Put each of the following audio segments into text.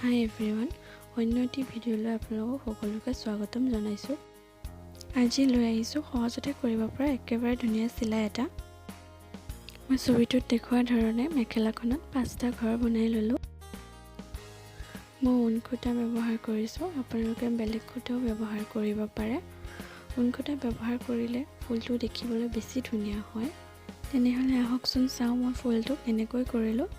হাই everyone, অন্য এটি ভিডিঅ'লৈ আপোনালোকক সকলোকে স্বাগতম জনাইছোঁ। আজি লৈ আহিছোঁ সহজতে কৰিব পৰা একেবাৰে ধুনীয়া চিলাই এটা। মই ছবিটোত দেখুওৱা ধৰণে মেখেলাখনত 5টা ঘৰ বনাই ল'লোঁ। মই ঊণ সূতা ব্যৱহাৰ কৰিছোঁ, আপোনালোকে বেলেগ সূতাও ব্যৱহাৰ কৰিব পাৰে। ঊণ সূতা ব্যৱহাৰ কৰিলে ফুলটো দেখিবলৈ বেছি ধুনীয়া হয়। তেনেহ'লে আহকচোন চাওঁ মই ফুলটো কেনেকৈ কৰিলোঁ।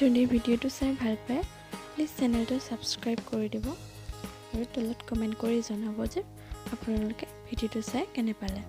যদি ভিডিঅ'টো চাই ভাল পায় প্লিজ চেনেলটো ছাবস্ক্ৰাইব কৰি দিব আৰু তলত কমেণ্ট কৰি জনাব যে আপোনালোকে ভিডিঅ'টো চাই কেনে পালে।